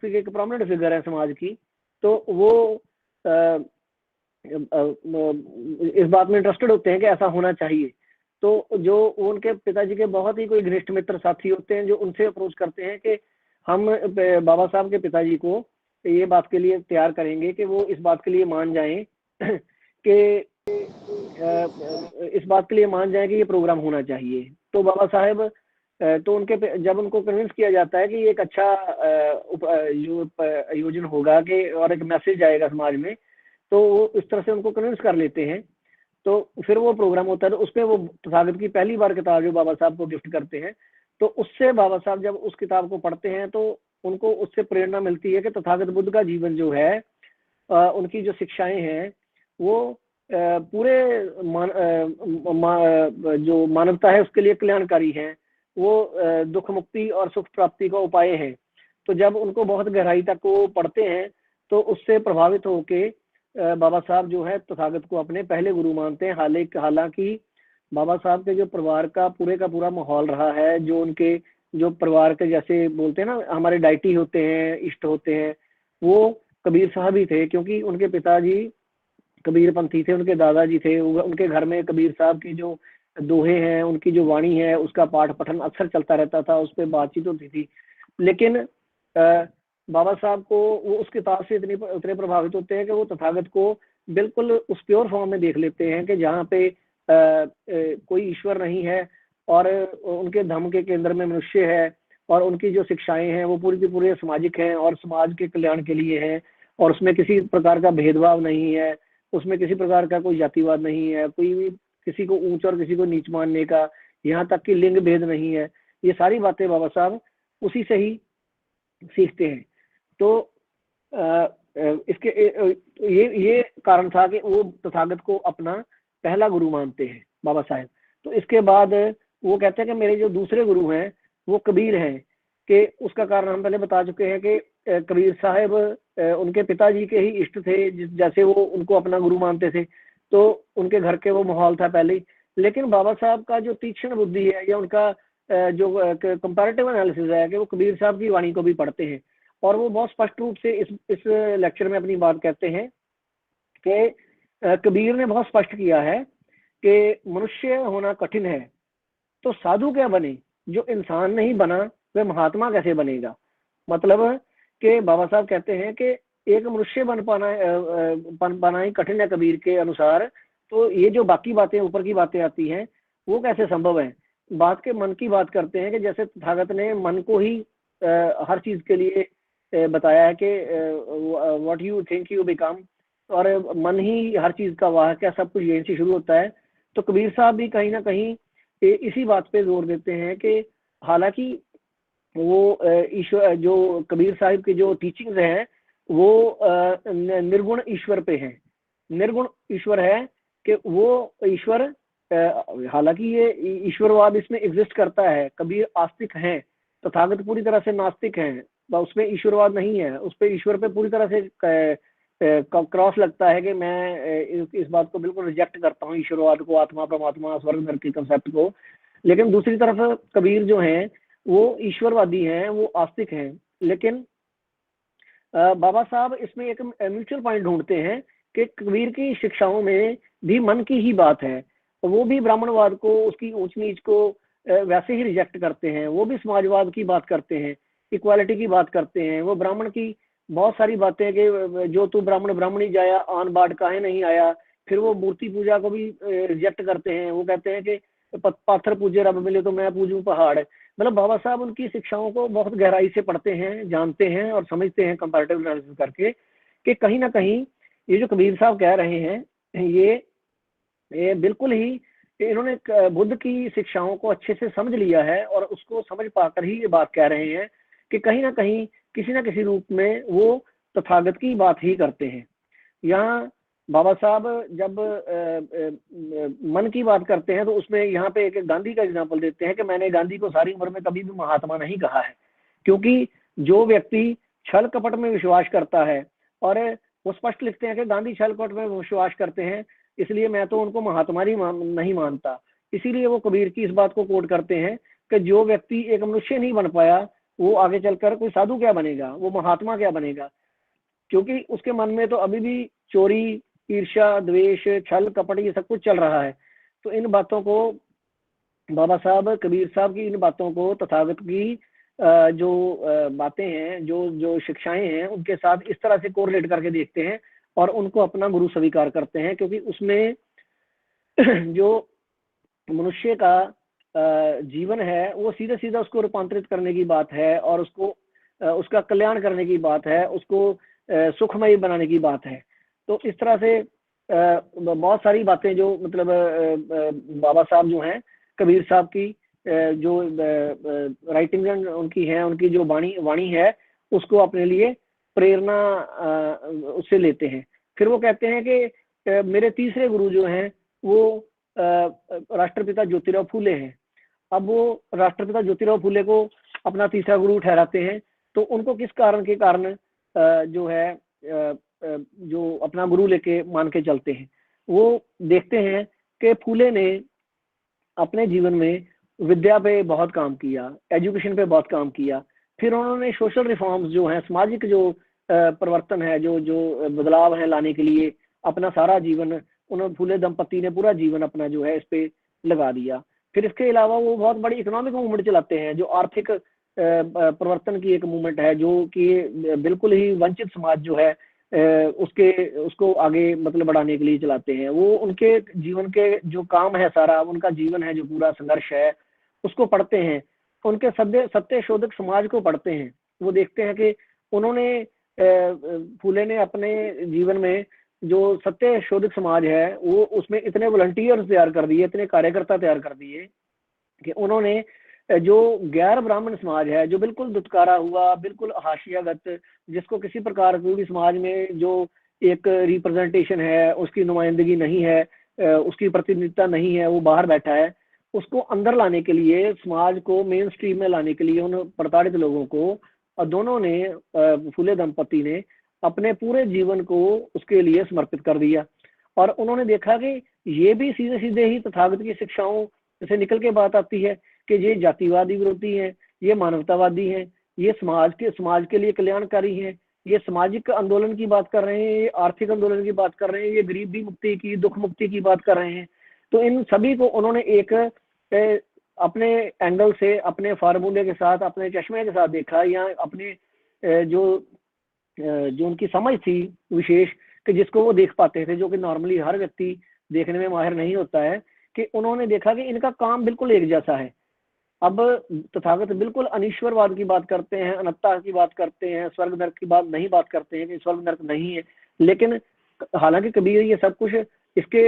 भक्ति के एक प्रोमिनेंट फिगर है समाज की, तो वो इस बात में इंटरेस्टेड होते हैं कि ऐसा होना चाहिए। तो जो उनके पिताजी के बहुत ही कोई घनिष्ठ मित्र साथी होते हैं जो उनसे अप्रोच करते हैं कि हम बाबा साहब के पिताजी को ये बात के लिए तैयार करेंगे कि वो इस बात के लिए मान जाएं कि इस बात के लिए मान जाए कि ये प्रोग्राम होना चाहिए। तो बाबा साहब तो उनके जब उनको कन्विंस किया जाता है कि ये एक अच्छा जो आयोजन होगा कि और एक मैसेज आएगा समाज में, तो वो इस तरह से उनको कन्विंस कर लेते हैं। तो फिर वो प्रोग्राम होता है, तो उसमें वो तथागत की पहली बार किताब जो बाबा साहब को गिफ्ट करते हैं, तो उससे बाबा साहब जब उस किताब को पढ़ते हैं तो उनको उससे प्रेरणा मिलती है कि तथागत बुद्ध का जीवन जो है, उनकी जो शिक्षाएं हैं वो पूरे जो मानवता है उसके लिए कल्याणकारी है, वो दुख मुक्ति और सुख प्राप्ति का उपाय है। तो जब उनको बहुत गहराई तक वो पढ़ते हैं तो उससे प्रभावित होके बाबा साहब जो है तथागत को अपने पहले गुरु मानते हैं। हालांकि बाबा साहब के जो परिवार का पूरा माहौल रहा है, जो उनके जो परिवार के जैसे बोलते हैं ना हमारे डाइटी होते हैं, इष्ट होते हैं, वो कबीर साहब ही थे, क्योंकि उनके पिताजी कबीर पंथी थे, उनके दादाजी थे, उनके घर में कबीर साहब की जो दोहे हैं, उनकी जो वाणी है उसका पाठ पठन अक्सर चलता रहता था, उस पर बातचीत होती थी। लेकिन बाबा साहब को वो उस किताब से उतने प्रभावित होते हैं कि वो तथागत को बिल्कुल उस प्योर फॉर्म में देख लेते हैं कि जहाँ पे कोई ईश्वर नहीं है और उनके धम्म के केंद्र में मनुष्य है, और उनकी जो शिक्षाएं हैं वो पूरी की पूरी सामाजिक हैं और समाज के कल्याण के लिए हैं, और उसमें किसी प्रकार का भेदभाव नहीं है, उसमें किसी प्रकार का कोई जातिवाद नहीं है, कोई भी किसी को ऊंच और किसी को नीच मानने का, यहाँ तक कि लिंग भेद नहीं है। ये सारी बातें बाबा साहब उसी से ही सीखते हैं। तो इसके ये कारण था कि वो तथागत को अपना पहला गुरु मानते हैं बाबा साहब। तो इसके बाद वो कहते हैं कि मेरे जो दूसरे गुरु हैं वो कबीर हैं, कि उसका कारण हम पहले बता चुके हैं कि कबीर साहब उनके पिताजी के ही इष्ट थे, जैसे वो उनको अपना गुरु मानते थे, तो उनके घर के वो माहौल था पहले ही। लेकिन बाबा साहब का जो तीक्ष्ण बुद्धि है या उनका जो कंपैरेटिव एनालिसिस है कि वो कबीर साहब की वाणी को भी पढ़ते हैं, और वो बहुत स्पष्ट रूप से इस लेक्चर में अपनी बात कहते हैं कि कबीर ने बहुत स्पष्ट किया है कि मनुष्य होना कठिन है, तो साधु क्या बने, जो इंसान नहीं बना वह महात्मा कैसे बनेगा। मतलब कि बाबा साहब कहते हैं कि एक मनुष्य बन पाना ही कठिन है कबीर के अनुसार, तो ये जो बाकी बातें ऊपर की बातें आती हैं वो कैसे संभव है। बात के मन की बात करते हैं कि जैसे तथागत ने मन को ही हर चीज के लिए बताया है कि what you think you become, और मन ही हर चीज का वाहक है, सब कुछ यहीं से शुरू होता है। तो कबीर साहब भी कहीं ना कहीं इसी बात पे जोर देते हैं कि हालांकि वो ईश्वर जो कबीर साहिब की जो टीचिंग्स हैं वो निर्गुण ईश्वर पे हैं, निर्गुण ईश्वर है, कि वो ईश्वर हालांकि ये ईश्वरवाद इसमें एग्जिस्ट करता है, कबीर आस्तिक हैं, तथागत पूरी तरह से नास्तिक हैं, उसमें ईश्वरवाद नहीं है, उस पर ईश्वर पे पूरी तरह से क्रॉस लगता है कि मैं इस बात को बिल्कुल रिजेक्ट करता हूँ, ईश्वरवाद को, आत्मा परमात्मा स्वर्ग नरक के कंसेप्ट को। लेकिन दूसरी तरफ कबीर जो हैं वो ईश्वरवादी हैं, वो आस्तिक हैं। लेकिन बाबा साहब इसमें एक म्यूचुअल पॉइंट ढूंढते हैं कि कबीर की शिक्षाओं में भी मन की ही बात है, वो भी ब्राह्मणवाद को, उसकी ऊंच नीच को वैसे ही रिजेक्ट करते हैं, वो भी समाजवाद की बात करते हैं, इक्वालिटी की बात करते हैं, वो ब्राह्मण की बहुत सारी बातें कि जो तू ब्राह्मण ब्राह्मणी जाया आन बाढ़ काहे नहीं आया, फिर वो मूर्ति पूजा को भी रिजेक्ट करते हैं, वो कहते हैं कि पत्थर पूजे रब मिले तो मैं पूजूं पहाड़। मतलब बाबा साहब उनकी शिक्षाओं को बहुत गहराई से पढ़ते हैं, जानते हैं और समझते हैं कंपैरेटिव एनालिसिस करके, कि कहीं ना कहीं ये जो कबीर साहब कह रहे हैं ये बिल्कुल ही इन्होंने बुद्ध की शिक्षाओं को अच्छे से समझ लिया है, और उसको समझ पाकर ही ये बात कह रहे हैं कि कहीं ना कहीं किसी ना किसी रूप में वो तथागत की बात ही करते हैं। यहाँ बाबा साहब जब मन की बात करते हैं तो उसमें यहाँ पे एक गांधी का एग्जांपल देते हैं कि मैंने गांधी को सारी उम्र में कभी भी महात्मा नहीं कहा है, क्योंकि जो व्यक्ति छल कपट में विश्वास करता है, और वो स्पष्ट लिखते हैं कि गांधी छल कपट में विश्वास करते हैं, इसलिए मैं तो उनको महात्मा नहीं मानता। इसीलिए वो कबीर की इस बात को कोट करते हैं कि जो व्यक्ति एक मनुष्य नहीं बन पाया वो आगे चलकर कोई साधु क्या बनेगा, वो महात्मा क्या बनेगा, क्योंकि उसके मन में तो अभी भी चोरी, ईर्ष्या, द्वेष, छल, कपट ये सब कुछ चल रहा है। तो इन बातों को बाबा साहब कबीर साहब की इन बातों को तथागत की जो बातें हैं, जो जो शिक्षाएं हैं, उनके साथ इस तरह से कोरिलेट करके देखते हैं और उनको अपना गुरु स्वीकार करते हैं, क्योंकि उसमें जो मनुष्य का जीवन है वो सीधे सीधा उसको रूपांतरित करने की बात है और उसको उसका कल्याण करने की बात है, उसको सुखमय बनाने की बात है। तो इस तरह से बहुत सारी बातें जो मतलब बाबा साहब जो हैं, कबीर साहब की जो राइटिंग उनकी है, उनकी जो वाणी है, उसको अपने लिए प्रेरणा उससे लेते हैं। फिर वो कहते हैं कि मेरे तीसरे गुरु जो हैं वो राष्ट्रपिता ज्योतिराव फूले हैं। अब वो राष्ट्रपिता ज्योतिराव फूले को अपना तीसरा गुरु ठहराते हैं, तो उनको किस कारण के कारण जो है जो अपना गुरु लेके मान के चलते हैं। वो देखते हैं कि फूले ने अपने जीवन में विद्या पे बहुत काम किया, एजुकेशन पे बहुत काम किया, फिर उन्होंने सोशल रिफॉर्म्स जो हैं, सामाजिक जो परिवर्तन है, जो जो बदलाव है लाने के लिए अपना सारा जीवन, उन्होंने फूले दंपति ने पूरा जीवन अपना जो है इस पे लगा दिया। फिर इसके अलावा वो बहुत बड़ी इकोनॉमिक मूवमेंट चलाते हैं, जो आर्थिक परिवर्तन की एक मूवमेंट है, जो कि बिल्कुल ही वंचित समाज जो है उसको आगे मतलब बढ़ाने के लिए चलाते हैं। वो उनके जीवन के जो काम है सारा, उनका जीवन है जो पूरा संघर्ष है, उसको पढ़ते हैं, उनके सत्य शोधक समाज को पढ़ते हैं। वो देखते हैं कि उन्होंने फूले ने अपने जीवन में जो सत्य शोधक समाज है वो उसमें इतने वॉलंटियर्स तैयार कर दिए, इतने कार्यकर्ता तैयार कर दिए कि उन्होंने जो गैर ब्राह्मण समाज है, जो बिल्कुल दुत्कारा हुआ, बिल्कुल हाशियागत, जिसको किसी प्रकार की समाज में जो एक रिप्रेजेंटेशन है, उसकी नुमाइंदगी नहीं है, उसकी प्रतिनिधित्व नहीं है, वो बाहर बैठा है, उसको अंदर लाने के लिए, समाज को मेन स्ट्रीम में लाने के लिए उन प्रताड़ित लोगों को और दोनों ने फूले दंपति ने अपने पूरे जीवन को उसके लिए समर्पित कर दिया। और उन्होंने देखा कि ये भी सीधे सीधे ही तथागत की शिक्षाओं से निकल के बात आती है कि ये जातिवादी विरोधी हैं, ये मानवतावादी हैं, ये समाज के लिए कल्याणकारी हैं, ये सामाजिक आंदोलन की बात कर रहे हैं, ये आर्थिक आंदोलन की बात कर रहे हैं, ये गरीबी मुक्ति की, दुख मुक्ति की बात कर रहे हैं। तो इन सभी को उन्होंने एक अपने एंगल से, अपने फार्मूले के साथ, अपने चश्मे के साथ देखा, या अपने जो जो उनकी समझ थी विशेष, कि जिसको वो देख पाते थे, जो कि नॉर्मली हर व्यक्ति देखने में माहिर नहीं होता है, कि उन्होंने देखा कि इनका काम बिल्कुल एक जैसा है। अब तथागत बिल्कुल अनिश्वरवाद की बात करते हैं, अनंतता की बात करते हैं, स्वर्ग नरक की बात नहीं बात करते हैं कि स्वर्ग नरक नहीं है, लेकिन हालांकि कबीर ये सब कुछ इसके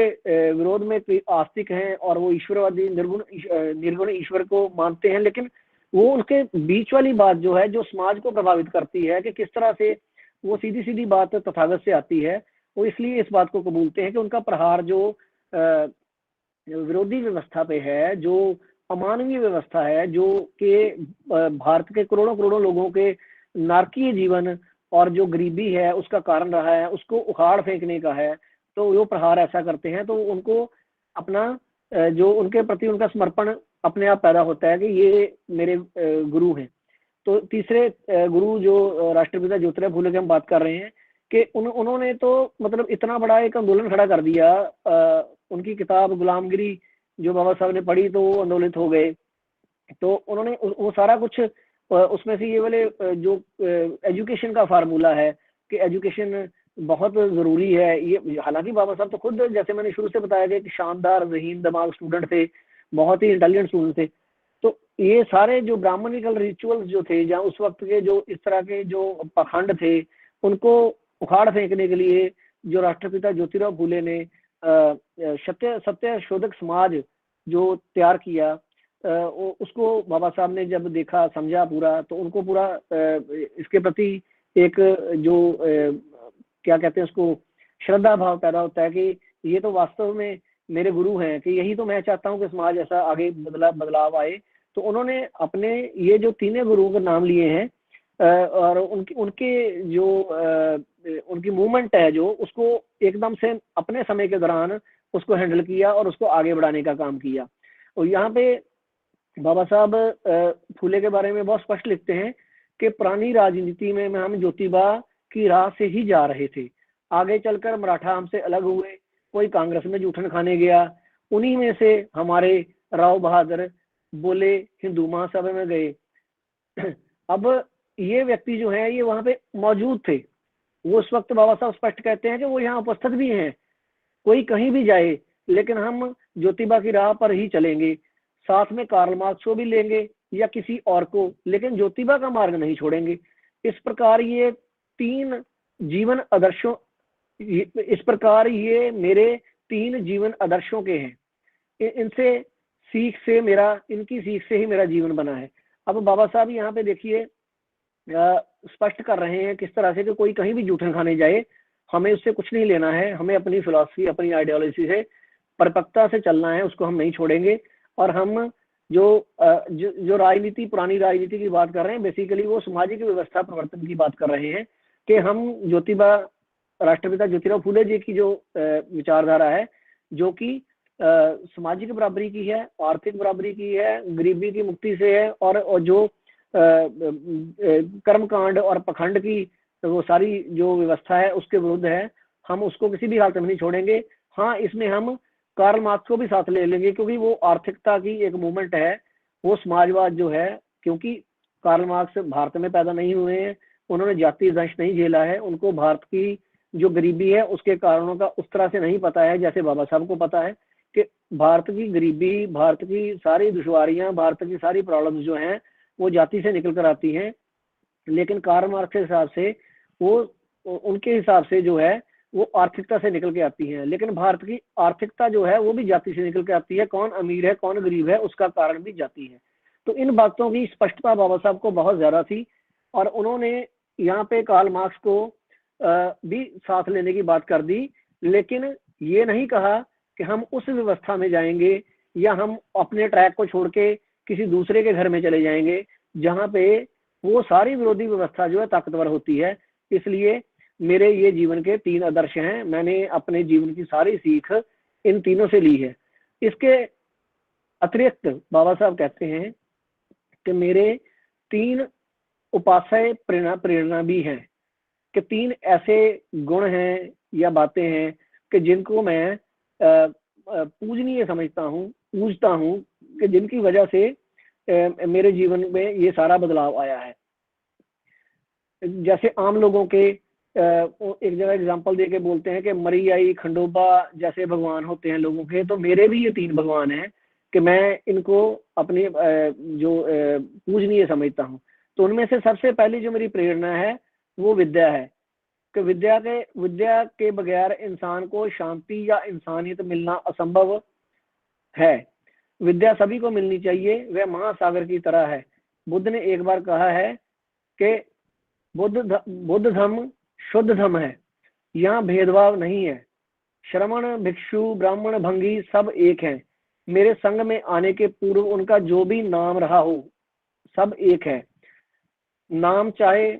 विरोध में आस्तिक हैं और वो ईश्वरवादी निर्गुण ईश्वर को मानते हैं, लेकिन वो उसके बीच वाली बात जो है, जो समाज को प्रभावित करती है कि किस तरह से वो सीधी सीधी बात तथागत से आती है, वो इसलिए इस बात को कबूलते हैं कि उनका प्रहार जो विरोधी व्यवस्था पे है, जो अमानवीय व्यवस्था है, जो कि भारत के करोड़ों करोड़ों लोगों के नारकीय जीवन और जो गरीबी है उसका कारण रहा है, उसको उखाड़ फेंकने का है। तो वो प्रहार ऐसा करते हैं, तो उनको अपना जो उनके प्रति उनका समर्पण अपने आप पैदा होता है कि ये मेरे गुरु हैं। तो तीसरे गुरु जो राष्ट्रपिता ज्योतिराव फूले की हम बात कर रहे हैं, कि उन्होंने तो मतलब इतना बड़ा एक आंदोलन खड़ा कर दिया। उनकी किताब गुलामगिरी जो बाबा साहब ने पढ़ी तो वो आंदोलित हो गए। तो उन्होंने वो सारा कुछ उसमें से ये वाले जो एजुकेशन का फार्मूला है कि एजुकेशन बहुत जरूरी है, ये हालांकि बाबा साहब तो खुद, जैसे मैंने शुरू से बताया गया, कि शानदार ज़हीन दिमाग स्टूडेंट थे, बहुत ही इंटेलिजेंट स्टूडेंट थे। तो ये सारे जो ब्राह्मणिकल रिचुअल्स जो थे, जहाँ उस वक्त के जो इस तरह के जो पाखंड थे, उनको उखाड़ फेंकने के लिए जो राष्ट्रपिता ज्योतिराव फूले ने सत्य शोधक समाज जो तैयार किया, उसको बाबा साहब ने जब देखा, समझा पूरा, तो उनको पूरा इसके प्रति एक जो क्या कहते हैं उसको, श्रद्धा भाव पैदा होता है कि ये तो वास्तव में मेरे गुरु हैं, कि यही तो मैं चाहता हूँ कि समाज ऐसा आगे बदलाव आए। तो उन्होंने अपने ये जो तीनों गुरुओं के नाम लिए हैं और उनके जो उनकी मूवमेंट है, जो उसको एकदम से अपने समय के दौरान उसको हैंडल किया और उसको आगे बढ़ाने का काम किया। और यहाँ पे बाबा साहब फूले के बारे में बहुत स्पष्ट लिखते हैं कि पुरानी राजनीति में हम ज्योतिबा की राह से ही जा रहे थे। आगे चलकर मराठा हमसे अलग हुए, कोई कांग्रेस में जूठन खाने गया, उन्हीं में से हमारे राव बहादुर बोले हिंदू महासभा में गए। अब ये व्यक्ति जो है ये वहां पे मौजूद थे, वो उस वक्त बाबा साहब स्पष्ट कहते हैं कि वो यहाँ उपस्थित भी हैं। कोई कहीं भी जाए लेकिन हम ज्योतिबा की राह पर ही चलेंगे, साथ में कार्ल मार्क्स को भी लेंगे या किसी और को, लेकिन ज्योतिबा का मार्ग नहीं छोड़ेंगे। इस प्रकार ये तीन जीवन आदर्शों इस प्रकार ये मेरे तीन जीवन आदर्शों के हैं। इनसे सीख से मेरा इनकी सीख से ही मेरा जीवन बना है। अब बाबा साहब यहाँ पे देखिए स्पष्ट कर रहे हैं किस तरह से कि कोई कहीं भी जूठन खाने जाए, हमें उससे कुछ नहीं लेना है, हमें अपनी फिलॉसफी अपनी आइडियोलॉजी से परपक्ता से चलना है, उसको हम नहीं छोड़ेंगे। और हम जो राजनीति पुरानी राजनीति की बात कर रहे हैं, बेसिकली वो सामाजिक व्यवस्था परिवर्तन की बात कर रहे हैं कि हम ज्योतिबा राष्ट्रपिता ज्योतिराव फूले जी की जो विचारधारा है, जो कि सामाजिक बराबरी की है, आर्थिक बराबरी की है, गरीबी की मुक्ति से है, और जो कर्मकांड और पखंड की वो सारी जो व्यवस्था है उसके विरुद्ध है, हम उसको किसी भी हालत में नहीं छोड़ेंगे। हाँ, इसमें हम कार्ल मार्क्स को भी साथ ले लेंगे, क्योंकि वो आर्थिकता की एक मूवमेंट है, वो समाजवाद जो है, क्योंकि कार्ल मार्क्स भारत में पैदा नहीं हुए हैं, उन्होंने जातीय दंश नहीं झेला है, उनको भारत की जो गरीबी है उसके कारणों का उस तरह से नहीं पता है जैसे बाबा साहब को पता है कि भारत की गरीबी, भारत की सारी दुश्वारियां, भारत की सारी प्रॉब्लम्स जो हैं वो जाति से निकल कर आती हैं। लेकिन कार्ल मार्क्स के हिसाब से वो उनके हिसाब से जो है वो आर्थिकता से निकल के आती है, लेकिन भारत की आर्थिकता जो है वो भी जाति से निकल के आती है। कौन अमीर है कौन गरीब है उसका कारण भी जाति है। तो इन बातों की स्पष्टता बाबा साहब को बहुत ज्यादा थी, और उन्होंने यहाँ पे कार्ल मार्क्स को भी साथ लेने की बात कर दी, लेकिन ये नहीं कहा कि हम उस व्यवस्था में जाएंगे या हम अपने ट्रैक को छोड़ के किसी दूसरे के घर में चले जाएंगे जहाँ पे वो सारी विरोधी व्यवस्था जो है ताकतवर होती है। इसलिए मेरे ये जीवन के तीन आदर्श हैं, मैंने अपने जीवन की सारी सीख इन तीनों से ली है। इसके अतिरिक्त बाबा साहब कहते हैं कि मेरे तीन उपास्य प्रेरणा भी हैं, कि तीन ऐसे गुण हैं या बातें हैं कि जिनको मैं पूजनीय समझता हूँ, पूजता हूँ, कि जिनकी वजह से मेरे जीवन में ये सारा बदलाव आया है। जैसे आम लोगों के एक जगह एग्जांपल देके बोलते हैं कि मरियाई खंडोबा जैसे भगवान होते हैं लोगों के, तो मेरे भी ये तीन भगवान हैं कि मैं इनको अपनी जो पूजनीय समझता हूँ। तो उनमें से सबसे पहली जो मेरी प्रेरणा है वो विद्या है, कि विद्या के बगैर इंसान को शांति या इंसानियत मिलना असंभव है। विद्या सभी को मिलनी चाहिए, वह महासागर की तरह है। बुद्ध ने एक बार कहा है कि बुद्ध धम्म शुद्ध धम्म है, यहाँ भेदभाव नहीं है। श्रमण भिक्षु ब्राह्मण भंगी सब एक हैं। मेरे संग में आने के पूर्व उनका जो भी नाम रहा हो सब एक है। नाम चाहे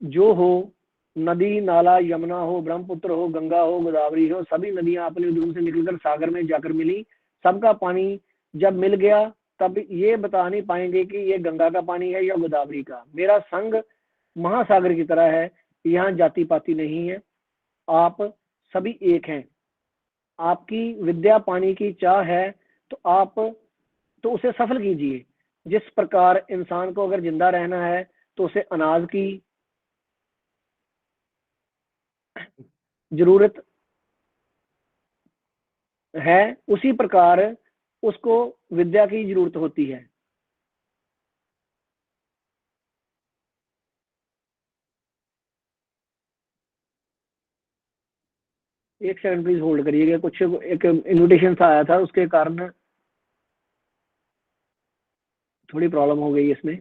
जो हो, नदी नाला यमुना हो, ब्रह्मपुत्र हो, गंगा हो, गोदावरी हो, सभी नदियां अपने उद्गम से निकलकर सागर में जाकर मिली। सबका पानी जब मिल गया तब ये बता नहीं पाएंगे कि ये गंगा का पानी है या गोदावरी का। मेरा संग महासागर की तरह है, यहाँ जाति पाति नहीं है, आप सभी एक हैं। आपकी विद्या पाने की चाह है तो आप तो उसे सफल कीजिए। जिस प्रकार इंसान को अगर जिंदा रहना है तो उसे अनाज की जरूरत है, उसी प्रकार उसको विद्या की जरूरत होती है। एक सेकंड प्लीज होल्ड करिएगा, कुछ एक इनविटेशन सा आया था उसके कारण थोड़ी प्रॉब्लम हो गई इसमें।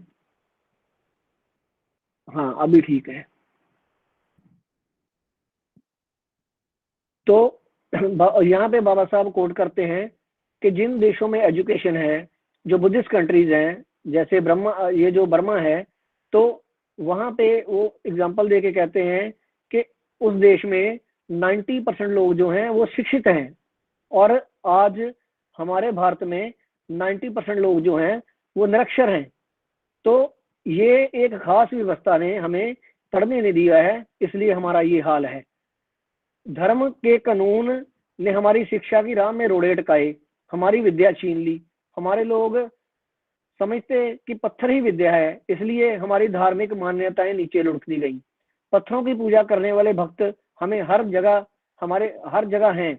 हाँ अभी ठीक है। तो यहाँ पे बाबा साहब कोट करते हैं कि जिन देशों में एजुकेशन है, जो बुद्धिस्ट कंट्रीज हैं, जैसे ब्रह्मा ये जो बर्मा है, तो वहाँ पे वो एग्जांपल दे के कहते हैं कि उस देश में 90% लोग जो हैं वो शिक्षित हैं, और आज हमारे भारत में 90% लोग जो हैं वो निरक्षर हैं। तो ये एक खास व्यवस्था ने हमें पढ़ने नहीं दिया है, इसलिए हमारा ये हाल है। धर्म के कानून ने हमारी शिक्षा की राह में रोड़े अटकाए, हमारी विद्या छीन ली। हमारे लोग समझते कि पत्थर ही विद्या है, इसलिए हमारी धार्मिक मान्यताएं नीचे लुढ़क दी गई। पत्थरों की पूजा करने वाले भक्त हमें हर जगह, हमारे हर जगह हैं।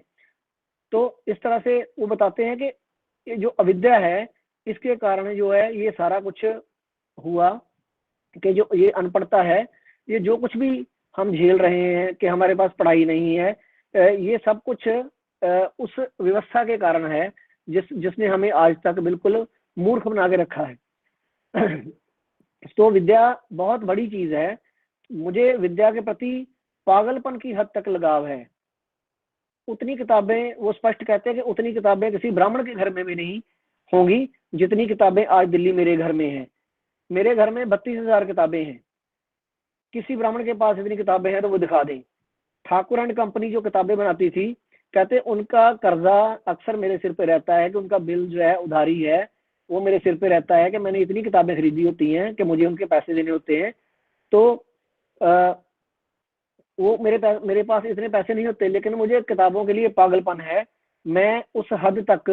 तो इस तरह से वो बताते हैं कि ये जो अविद्या है, इसके कारण जो है ये सारा कुछ हुआ, कि जो ये अनपढ़ता है, ये जो कुछ भी हम झेल रहे हैं कि हमारे पास पढ़ाई नहीं है, ये सब कुछ उस व्यवस्था के कारण है जिसने हमें आज तक बिल्कुल मूर्ख बना के रखा है। तो विद्या बहुत बड़ी चीज है। मुझे विद्या के प्रति पागलपन की हद तक लगाव है। उतनी किताबें, वो स्पष्ट कहते हैं कि उतनी किताबें किसी ब्राह्मण के घर में भी नहीं होंगी जितनी किताबें आज दिल्ली मेरे घर में हैं। मेरे घर में 32,000 किताबें हैं। किसी ब्राह्मण के पास इतनी किताबें हैं तो वो दिखा दें। ठाकुर एंड कंपनी जो किताबें बनाती थी, कहते उनका कर्जा अक्सर मेरे सिर पे रहता है, कि उनका बिल जो है उधारी है वो मेरे सिर पे रहता है, कि मैंने इतनी किताबें खरीदी होती हैं कि मुझे उनके पैसे देने होते हैं। तो आ, वो मेरे पास इतने पैसे नहीं होते, लेकिन मुझे किताबों के लिए पागलपन है। मैं उस हद तक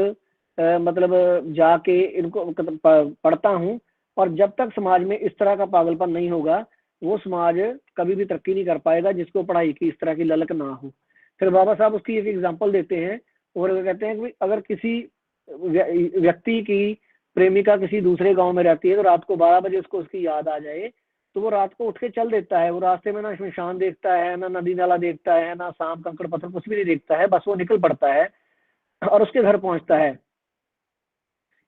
मतलब जाके इनको पढ़ता हूँ। और जब तक समाज में इस तरह का पागलपन नहीं होगा, वो समाज कभी भी तरक्की नहीं कर पाएगा जिसको पढ़ाई की इस तरह की ललक ना हो। फिर बाबा साहब उसकी एक एग्जांपल देते हैं, और वो कहते हैं कि अगर किसी व्यक्ति की प्रेमिका किसी दूसरे गांव में रहती है, तो रात को 12 बजे उसको उसकी याद आ जाए, तो वो रात को उठ के चल देता है। वो रास्ते में ना शमशान देखता है, ना नदी नाला देखता है, ना सांप कंकड़ पत्थर, कुछ भी नहीं देखता है, बस वो निकल पड़ता है और उसके घर पहुंचता है।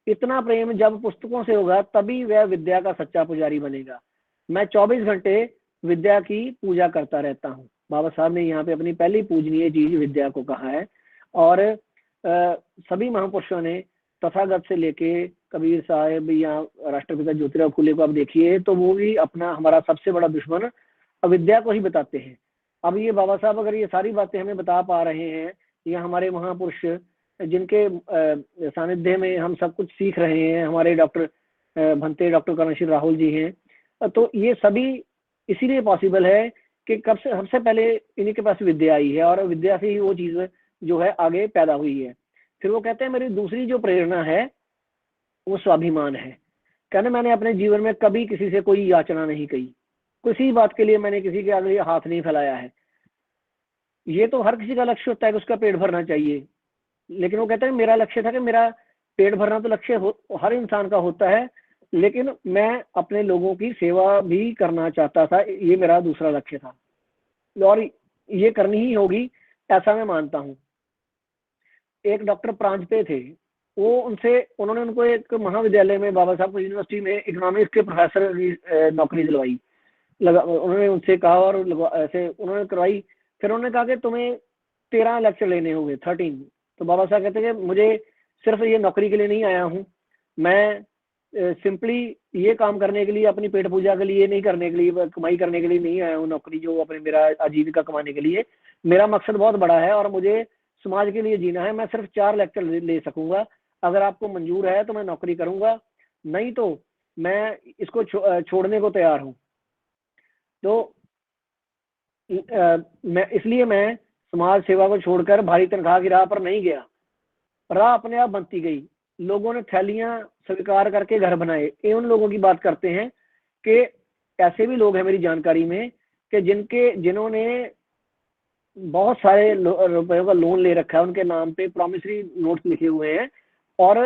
इतना प्रेम जब पुस्तकों से होगा, तभी वह विद्या का सच्चा पुजारी बनेगा। मैं 24 घंटे विद्या की पूजा करता रहता हूँ। बाबा साहब ने यहाँ पे अपनी पहली पूजनीय चीज विद्या को कहा है। और सभी महापुरुषों ने, तथागत से लेके कबीर साहब या राष्ट्रपिता ज्योतिराव फुले को आप देखिए, तो वो भी अपना हमारा सबसे बड़ा दुश्मन अविद्या को ही बताते हैं। अब ये बाबा साहब अगर ये सारी बातें हमें बता पा रहे हैं, या हमारे महापुरुष जिनके सानिध्य में हम सब कुछ सीख रहे हैं, हमारे डॉक्टर भंते डॉक्टर करणशील राहुल जी हैं, तो ये सभी इसीलिए पॉसिबल है कि कब से सबसे पहले इन्हीं के पास विद्या आई है, और विद्या से ही वो चीज जो है आगे पैदा हुई है। फिर वो कहते हैं मेरी दूसरी जो प्रेरणा है वो स्वाभिमान है। कहने मैंने अपने जीवन में कभी किसी से कोई याचना नहीं कही, किसी बात के लिए मैंने किसी के आगे हाथ नहीं फैलाया है। ये तो हर किसी का लक्ष्य होता है कि उसका पेट भरना चाहिए, लेकिन वो कहते हैं मेरा लक्ष्य था कि मेरा पेट भरना तो लक्ष्य हर इंसान का होता है, लेकिन मैं अपने लोगों की सेवा भी करना चाहता था, ये मेरा दूसरा लक्ष्य था, और ये करनी ही होगी, ऐसा मैं मानता हूँ। एक डॉक्टर प्रांजपे थे, वो उन्होंने उनको एक महाविद्यालय में, बाबा साहब यूनिवर्सिटी में इकोनॉमिक्स के प्रोफेसर की नौकरी दिलवाई। उन्होंने उनसे कहा और ऐसे उन्होंने करवाई। फिर उन्होंने कहा कि तुम्हें 13 लेक्चर लेने होंगे, 13। तो बाबा साहब कहते हैं कि मुझे सिर्फ ये नौकरी के लिए नहीं आया हूँ, मैं सिंपली ये काम करने के लिए, अपनी पेट पूजा के लिए नहीं करने के लिए, कमाई करने के लिए नहीं आया हूँ नौकरी, जो अपने मेरा आजीविका कमाने के लिए। मेरा मकसद बहुत बड़ा है और मुझे समाज के लिए जीना है। मैं सिर्फ 4 लेक्चर ले सकूंगा। अगर आपको मंजूर है तो मैं नौकरी करूंगा, नहीं तो मैं इसको छोड़ने को तैयार हूँ। तो इसलिए मैं समाज सेवा को छोड़कर भारी तनख्वाह की राह पर नहीं गया। राह अपने आप बनती गई। लोगों ने थैलियां स्वीकार करके घर बनाए। ये उन लोगों की बात करते हैं कि ऐसे भी लोग हैं मेरी जानकारी में कि जिन्होंने बहुत सारे रुपयों का लोन ले रखा है, उनके नाम पे प्रॉमिसरी नोट्स लिखे हुए हैं, और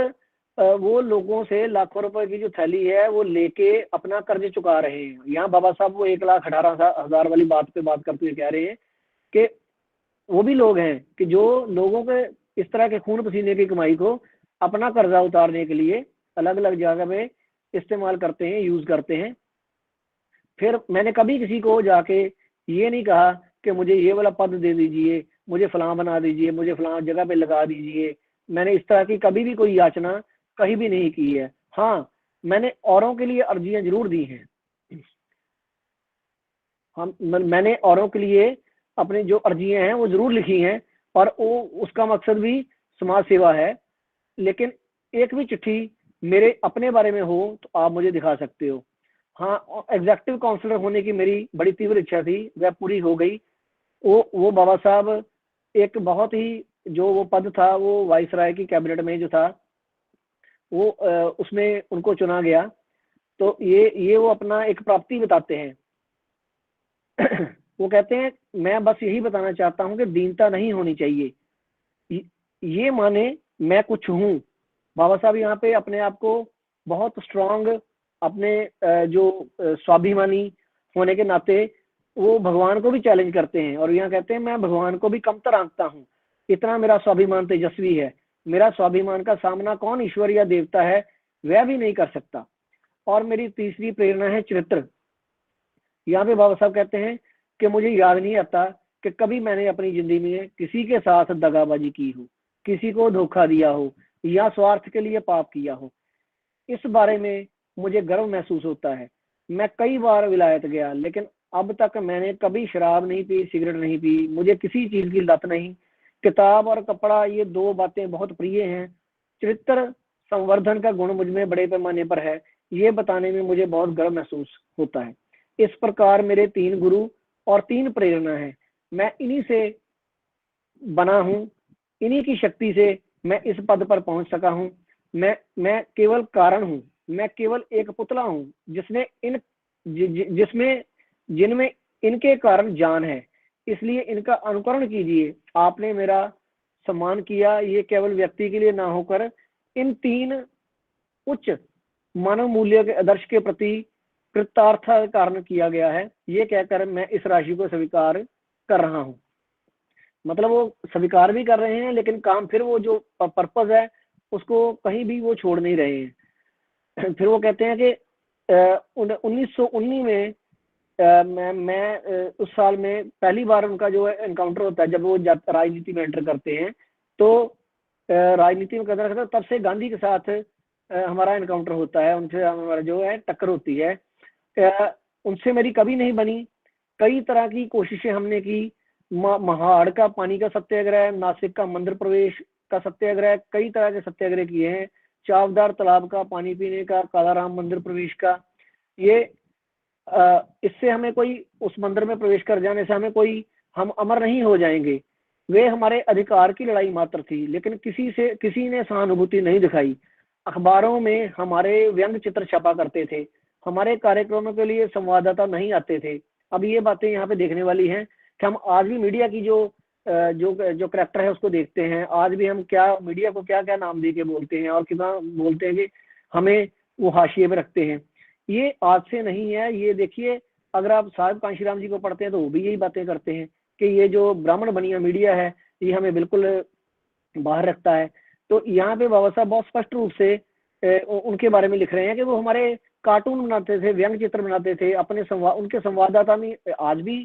वो लोगों से लाखों रुपए की जो थैली है वो लेके अपना कर्ज चुका रहे हैं। यहाँ बाबा साहब वो 1,18,000 वाली बात पे बात करते हुए कह रहे हैं कि वो भी लोग हैं कि जो लोगों के इस तरह के खून पसीने की कमाई को अपना कर्जा उतारने के लिए अलग अलग जगह में इस्तेमाल करते हैं, यूज करते हैं। फिर मैंने कभी किसी को जाके ये नहीं कहा कि मुझे ये वाला पद दे दीजिए, मुझे फलां बना दीजिए, मुझे फलां जगह पे लगा दीजिए। मैंने इस तरह की कभी भी कोई याचना कहीं भी नहीं की है। हाँ, मैंने औरों के लिए अर्जियां जरूर दी हैं। मैंने औरों के लिए अपनी जो अर्जियां हैं वो जरूर लिखी हैं, और वो उसका मकसद भी समाज सेवा है। लेकिन एक भी चिट्ठी मेरे अपने बारे में हो तो आप मुझे दिखा सकते हो। हाँ, एग्जेक्टिव काउंसलर होने की मेरी बड़ी तीव्र इच्छा थी, वह पूरी हो गई। वो बाबा साहब एक बहुत ही, जो वो पद था वो वाइसराय की कैबिनेट में जो था वो उसमें उनको चुना गया। तो ये वो अपना एक प्राप्ति बताते हैं। वो कहते हैं मैं बस यही बताना चाहता हूँ कि दीनता नहीं होनी चाहिए, ये माने मैं कुछ हूँ। बाबा साहब यहाँ पे अपने आप को बहुत स्ट्रांग, अपने जो स्वाभिमानी होने के नाते वो भगवान को भी चैलेंज करते हैं, और यहाँ कहते हैं मैं भगवान को भी कमतर आंकता हूँ, इतना मेरा स्वाभिमान तेजस्वी है, मेरा स्वाभिमान का सामना कौन ईश्वर या देवता है वह भी नहीं कर सकता। और मेरी तीसरी प्रेरणा है चरित्र। यहाँ पे बाबा साहब कहते हैं कि मुझे याद नहीं आता कि कभी मैंने अपनी जिंदगी में किसी के साथ दगाबाजी की हो, किसी को धोखा दिया हो या स्वार्थ के लिए पाप किया हो। इस बारे में मुझे गर्व महसूस होता है। मैं कई बार विलायत गया, लेकिन अब तक मैंने कभी शराब नहीं पी, सिगरेट नहीं पी, मुझे किसी चीज की लत नहीं। किताब और कपड़ा ये दो बातें बहुत प्रिय हैं। चरित्र संवर्धन का गुण मुझ में बड़े पैमाने पर है, ये बताने में मुझे बहुत गर्व महसूस होता है। इस प्रकार मेरे 3 गुरु और 3 प्रेरणा है। मैं इन्हीं से बना हूँ, इन्हीं की शक्ति से मैं इस पद पर पहुंच सका हूँ। मैं केवल कारण हूँ, मैं केवल एक पुतला हूँ जिसने जिसमें जिनमें इनके कारण जान है, इसलिए इनका अनुकरण कीजिए। आपने मेरा सम्मान किया, ये केवल व्यक्ति के लिए ना होकर इन 3 उच्च मानव मूल्य के आदर्श के प्रति कृतार्थ कारण किया गया है। ये कहकर मैं इस राशि को स्वीकार कर रहा हूँ। मतलब वो स्वीकार भी कर रहे हैं, लेकिन काम फिर वो जो पर्पज है उसको कहीं भी वो छोड़ नहीं रहे हैं। फिर वो कहते हैं कि 1919 में मैं उस साल में पहली बार उनका जो एनकाउंटर होता है, जब वो राजनीति में एंटर करते हैं, तो राजनीति में कदर करते, तब से गांधी के साथ हमारा एनकाउंटर होता है, उनसे हमारा जो है टक्कर होती है। उनसे मेरी कभी नहीं बनी। कई तरह की कोशिशें हमने की। महाड़ का पानी का सत्याग्रह, नासिक का मंदिर प्रवेश का सत्याग्रह, कई तरह के सत्याग्रह किए हैं। चावदार तालाब का पानी पीने का, कालाराम मंदिर प्रवेश का। ये इससे हमें कोई, उस मंदिर में प्रवेश कर जाने से हमें कोई, हम अमर नहीं हो जाएंगे। वे हमारे अधिकार की लड़ाई मात्र थी, लेकिन किसी ने सहानुभूति नहीं दिखाई। अखबारों में हमारे व्यंग चित्र छपा करते थे, हमारे कार्यक्रमों के लिए संवाददाता नहीं आते थे। अब ये बातें यहाँ पे देखने वाली हैं कि हम आज भी मीडिया की जो करेक्टर है उसको देखते हैं। आज भी हम क्या मीडिया को क्या क्या नाम दे के बोलते हैं, और कितना बोलते हैं कि हमें वो हाशिए पे रखते हैं। ये आज से नहीं है। ये देखिए, अगर आप साहब कांशीराम जी को पढ़ते हैं तो वो भी यही बातें करते हैं कि ये जो ब्राह्मण बनिया मीडिया है ये हमें बिल्कुल बाहर रखता है। तो यहाँ पे बाबा साहब बहुत स्पष्ट रूप से उनके बारे में लिख रहे हैं कि वो हमारे कार्टून बनाते थे, व्यंग चित्र बनाते थे अपने उनके संवाददाता में। आज भी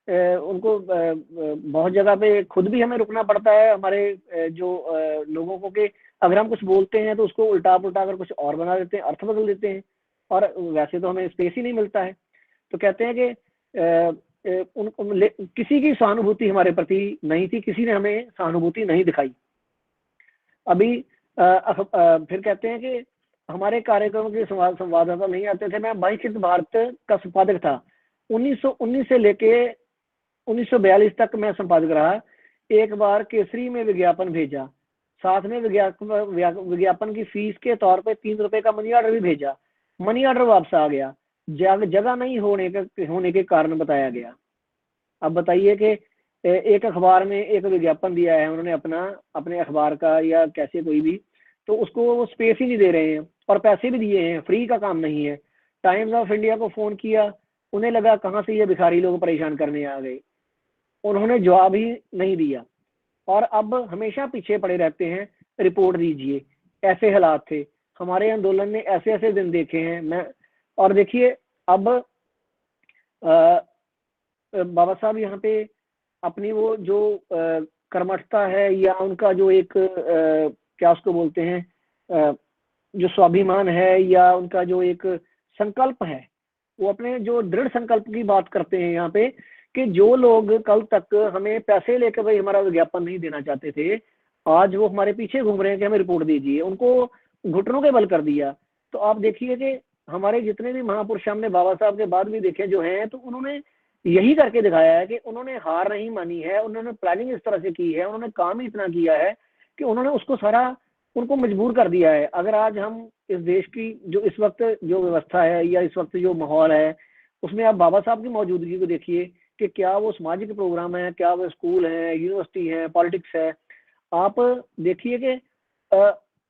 उनको बहुत जगह पे खुद भी हमें रुकना पड़ता है, हमारे जो लोगों को, कि अगर हम कुछ बोलते हैं तो उसको उल्टा पुल्टा कर कुछ और बना देते हैं, अर्थ बदल देते हैं, और वैसे तो हमें स्पेस ही नहीं मिलता है। तो कहते हैं कि किसी की सहानुभूति हमारे प्रति नहीं थी, किसी ने हमें सहानुभूति नहीं दिखाई। अभी फिर कहते हैं कि हमारे कार्यक्रम के संवाददाता नहीं आते थे। मैं वंचित भारत का संपादक था। 1919 से लेके 1942 तक मैं संपादक रहा। एक बार केसरी में विज्ञापन भेजा, साथ में विज्ञापन की फीस के तौर पे 3 रुपए का मनी ऑर्डर भी भेजा। मनी ऑर्डर वापस आ गया, जगह नहीं होने के कारण बताया गया। अब बताइए कि एक अखबार में एक विज्ञापन दिया है उन्होंने अपने अखबार का या कैसे कोई भी, तो उसको वो स्पेस ही नहीं दे रहे हैं, और पैसे भी दिए हैं, फ्री का काम नहीं है। टाइम्स ऑफ इंडिया को फोन किया, उन्हें लगा कहाँ से ये भिखारी लोग परेशान करने आ गए, उन्होंने जवाब ही नहीं दिया, और अब हमेशा पीछे पड़े रहते हैं, रिपोर्ट दीजिए। ऐसे हालात थे, हमारे आंदोलन ने ऐसे ऐसे दिन देखे हैं। मैं और देखिए अब बाबा साहब यहाँ पे अपनी वो जो कर्मठता है, या उनका जो एक क्या उसको बोलते हैं, जो स्वाभिमान है, या उनका जो एक संकल्प है, वो अपने जो दृढ़ संकल्प की बात करते हैं यहाँ पे, कि जो लोग कल तक हमें पैसे लेकर भाई हमारा विज्ञापन नहीं देना चाहते थे, आज वो हमारे पीछे घूम रहे हैं कि हमें रिपोर्ट दीजिए। घुटनों के बल कर दिया। तो आप देखिए कि हमारे जितने भी महापुरुष हमने बाबा साहब के बाद भी देखे जो हैं, तो उन्होंने यही करके दिखाया है कि उन्होंने हार नहीं मानी है, उन्होंने प्लानिंग इस तरह से की है, उन्होंने काम ही इतना किया है कि उन्होंने उसको सारा उनको मजबूर कर दिया है। अगर आज हम इस देश की जो इस वक्त जो व्यवस्था है या इस वक्त जो माहौल है, उसमें आप बाबा साहब की मौजूदगी को देखिए कि क्या वो सामाजिक प्रोग्राम है, क्या वो स्कूल है, यूनिवर्सिटी है, पॉलिटिक्स है। आप देखिए कि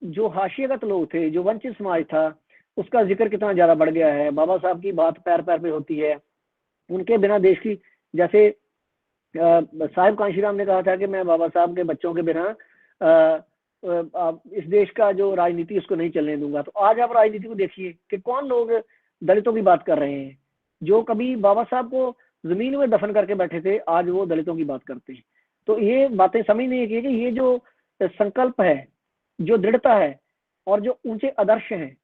जो हाशिएगत लोग थे, जो वंचित समाज था, उसका जिक्र कितना ज्यादा बढ़ गया है। बाबा साहब की बात पैर पैर पे होती है। उनके बिना देश की, जैसे साहिब कांशीराम ने कहा था कि मैं बाबा साहब के बच्चों के बिना इस देश का जो राजनीति उसको नहीं चलने दूंगा। तो आज आप राजनीति को देखिए कि कौन लोग दलितों की बात कर रहे हैं। जो कभी बाबा साहब को जमीन में दफन करके बैठे थे, आज वो दलितों की बात करते हैं। तो ये बातें समझ नहीं है कि ये जो संकल्प है, जो दृढ़ता है और जो ऊंचे आदर्श हैं,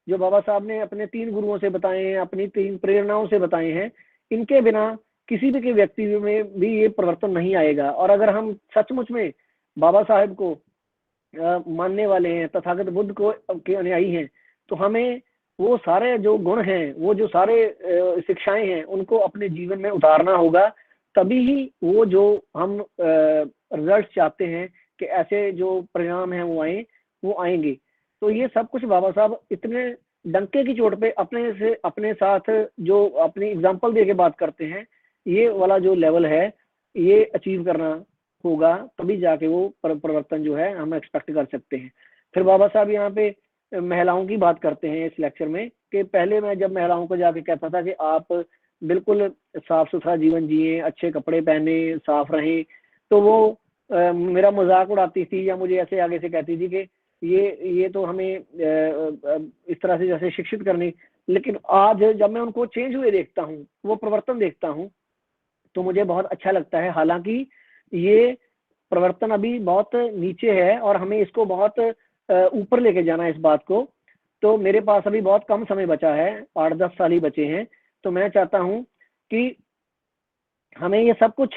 जो बाबा साहब ने अपने 3 गुरुओं से बताए हैं, अपनी 3 प्रेरणाओं से बताए हैं, इनके बिना किसी भी के व्यक्ति में भी ये परिवर्तन नहीं आएगा। और अगर हम सचमुच में बाबा साहब को मानने वाले हैं, तथागत बुद्ध को के अनुयायी हैं, तो हमें वो सारे जो गुण हैं, वो जो सारे शिक्षाएं हैं, उनको अपने जीवन में उतारना होगा। तभी ही वो जो हम रिजल्ट चाहते हैं कि ऐसे जो परिणाम हैं वो आएंगे। तो ये सब कुछ बाबा साहब इतने डंके की चोट पे अपने साथ जो अपनी एग्जाम्पल दे के बात करते हैं, ये वाला जो लेवल है ये अचीव करना होगा, तभी जाके वो परिवर्तन जो है हम एक्सपेक्ट कर सकते हैं। फिर बाबा साहब यहाँ पे महिलाओं की बात करते हैं इस लेक्चर में कि पहले मैं जब महिलाओं को जाके कहता था कि आप बिल्कुल साफ सुथरा जीवन जिए, अच्छे कपड़े पहने, साफ रहें, तो वो मेरा मजाक उड़ाती थी या मुझे ऐसे आगे से कहती थी कि ये तो हमें इस तरह से जैसे शिक्षित करने। लेकिन आज जब मैं उनको चेंज हुए देखता हूँ, वो परिवर्तन देखता हूँ, तो मुझे बहुत अच्छा लगता है। हालांकि ये परिवर्तन अभी बहुत नीचे है और हमें इसको बहुत ऊपर लेके जाना है इस बात को। तो मेरे पास अभी बहुत कम समय बचा है, 8-10 साल ही बचे हैं। तो मैं चाहता हूँ कि हमें ये सब कुछ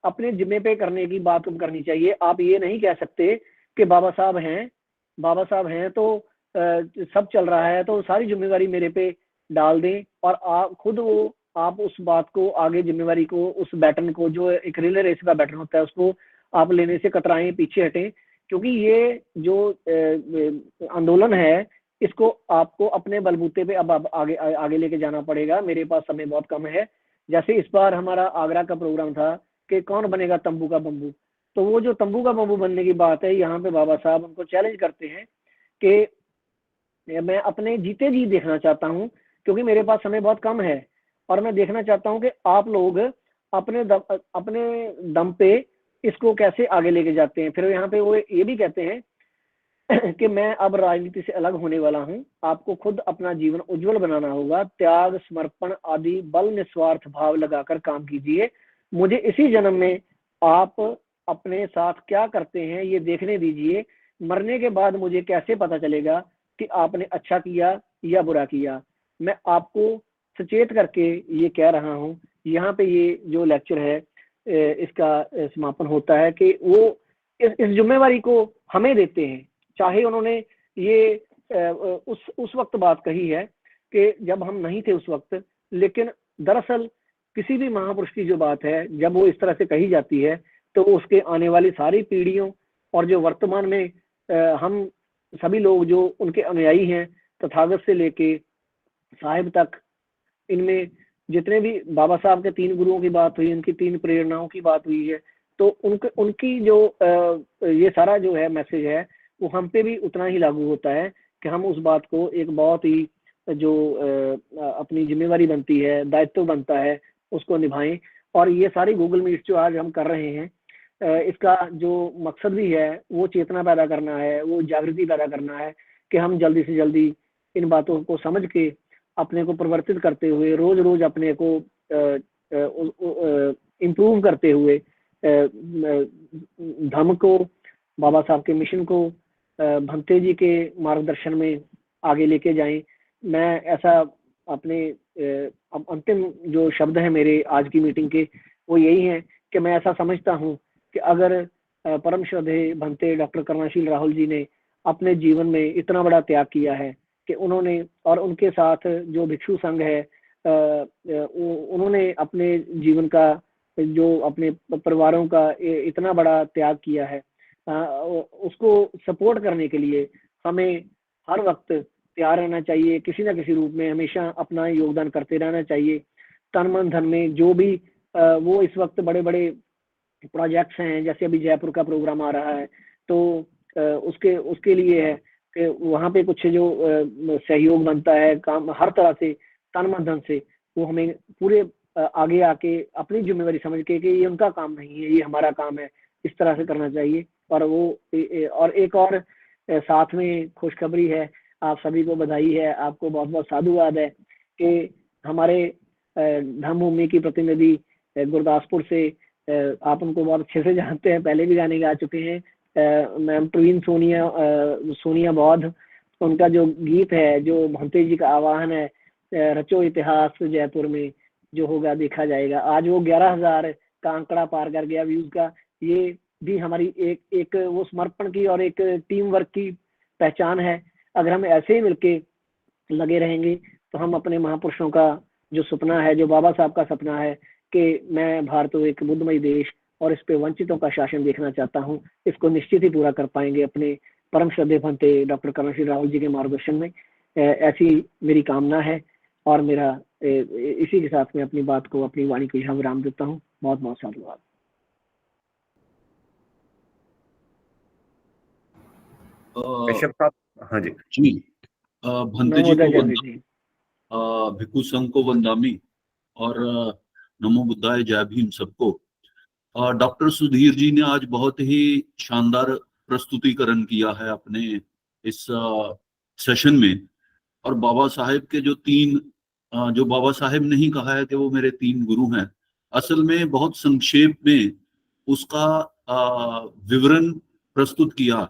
अपने जिम्मे पे करने की बात करनी चाहिए। आप ये नहीं कह सकते कि बाबा साहब हैं तो सब चल रहा है, तो सारी जिम्मेवारी मेरे पे डाल दें और आप उस बात को आगे, जिम्मेवारी को, उस बैटन को, जो एक रिले रेस का बैटन होता है, उसको आप लेने से कतराएं, पीछे हटें। क्योंकि ये जो आंदोलन है, इसको आपको अपने बलबूते पे अब आगे लेके जाना पड़ेगा। मेरे पास समय बहुत कम है। जैसे इस बार हमारा आगरा का प्रोग्राम था कि कौन बनेगा तंबू का बम्बू, तो वो जो तंबू का बम्बू बनने की बात है, यहाँ पे बाबा साहब उनको चैलेंज करते हैं कि मैं अपने जीते जी देखना चाहता हूँ, क्योंकि मेरे पास समय बहुत कम है और मैं देखना चाहता हूँ कि आप लोग अपने दम पे इसको कैसे आगे लेके जाते हैं। फिर यहाँ पे वो ये भी कहते हैं कि मैं अब राजनीति से अलग होने वाला हूँ, आपको खुद अपना जीवन उज्जवल बनाना होगा, त्याग, समर्पण आदि बल निस्वार्थ भाव लगाकर काम कीजिए। मुझे इसी जन्म में आप अपने साथ क्या करते हैं ये देखने दीजिए। मरने के बाद मुझे कैसे पता चलेगा कि आपने अच्छा किया या बुरा किया। मैं आपको सचेत करके ये कह रहा हूँ। यहाँ पे ये जो लेक्चर है इसका समापन होता है कि वो इस जिम्मेवारी को हमें देते हैं। चाहे उन्होंने ये उस वक्त बात कही है कि जब हम नहीं थे उस वक्त, लेकिन दरअसल किसी भी महापुरुष की जो बात है, जब वो इस तरह से कही जाती है, तो उसके आने वाली सारी पीढ़ियों और जो वर्तमान में हम सभी लोग जो उनके अनुयायी हैं, तथागत से लेके साहिब तक, इनमें जितने भी बाबा साहब के 3 गुरुओं की बात हुई, उनकी 3 प्रेरणाओं की बात हुई है, तो उनकी जो ये सारा जो है मैसेज है, वो हम पे भी उतना ही लागू होता है कि हम उस बात को एक बहुत ही जो अपनी जिम्मेवारी बनती है, दायित्व बनता है, उसको निभाएं। और ये सारी गूगल मीट जो आज हम कर रहे हैं, इसका जो मकसद भी है वो चेतना पैदा करना है, वो जागृति पैदा करना है कि हम जल्दी से जल्दी इन बातों को समझ के अपने को परिवर्तित करते हुए, रोज रोज अपने को इम्प्रूव करते हुए धर्म को, बाबा साहब के मिशन को, भंते जी के मार्गदर्शन में आगे लेके जाएं। मैं ऐसा अपने अंतिम जो शब्द है मेरे आज की मीटिंग के, वो यही है कि मैं ऐसा समझता हूँ कि अगर परम श्रद्धेय भंते डॉक्टर करुणाशील राहुल जी ने अपने जीवन में इतना बड़ा त्याग किया है कि उन्होंने, और उनके साथ जो भिक्षु संघ है, उन्होंने अपने जीवन का, जो अपने परिवारों का इतना बड़ा त्याग किया है, उसको सपोर्ट करने के लिए हमें हर वक्त तैयार रहना चाहिए। किसी ना किसी रूप में हमेशा अपना योगदान करते रहना चाहिए, तन मन धन में। जो भी वो इस वक्त बड़े बड़े प्रोजेक्ट्स हैं, जैसे अभी जयपुर का प्रोग्राम आ रहा है, तो उसके उसके लिए है कि वहाँ पे कुछ जो सहयोग बनता है, काम हर तरह से तन मन धन से, वो हमें पूरे आगे आके अपनी जिम्मेवारी समझ के कि ये उनका काम नहीं है, ये हमारा काम है, इस तरह से करना चाहिए। और वो और एक और साथ में खुशखबरी है, आप सभी को बधाई है, आपको बहुत बहुत साधुवाद है कि हमारे धर्मभूमि की प्रतिनिधि गुरदासपुर से, आप उनको बहुत अच्छे से जानते हैं, पहले भी गाने गा चुके हैं, मैम प्रवीण सोनिया बौद्ध। उनका जो गीत है, जो भंते जी का आह्वान है, रचो इतिहास जयपुर में, जो होगा देखा जाएगा, आज वो 11,000 का आंकड़ा पार कर गया व्यूज का। ये भी हमारी एक एक वो समर्पण की और एक टीम वर्क की पहचान है। अगर हम ऐसे ही मिलके लगे रहेंगे तो हम अपने महापुरुषों का जो सपना है, जो बाबा साहब का सपना है कि मैं भारत को एक बुद्धमय देश और इस पे वंचितों का शासन देखना चाहता हूँ, इसको निश्चित ही पूरा कर पाएंगे अपने परम श्रद्धेय भंते डॉक्टर करण सिंह राहुल जी के मार्गदर्शन में। ऐसी मेरी कामना है। और मेरा इसी के साथ में अपनी बात को, अपनी वाणी को यहाँ विराम देता हूँ। बहुत बहुत साधुवाद। कश्यप साहब, हाँ जी जी, भंते जी को भिक्खु संघ को वंदामी और नमो बुद्धाय, जय भीम सबको। डॉक्टर सुधीर जी ने आज बहुत ही शानदार प्रस्तुतिकरण किया है अपने इस सेशन में। और बाबा साहेब के जो तीन, जो बाबा साहेब ने ही कहा है कि वो मेरे तीन गुरु हैं, असल में बहुत संक्षेप में उसका विवरण प्रस्तुत किया।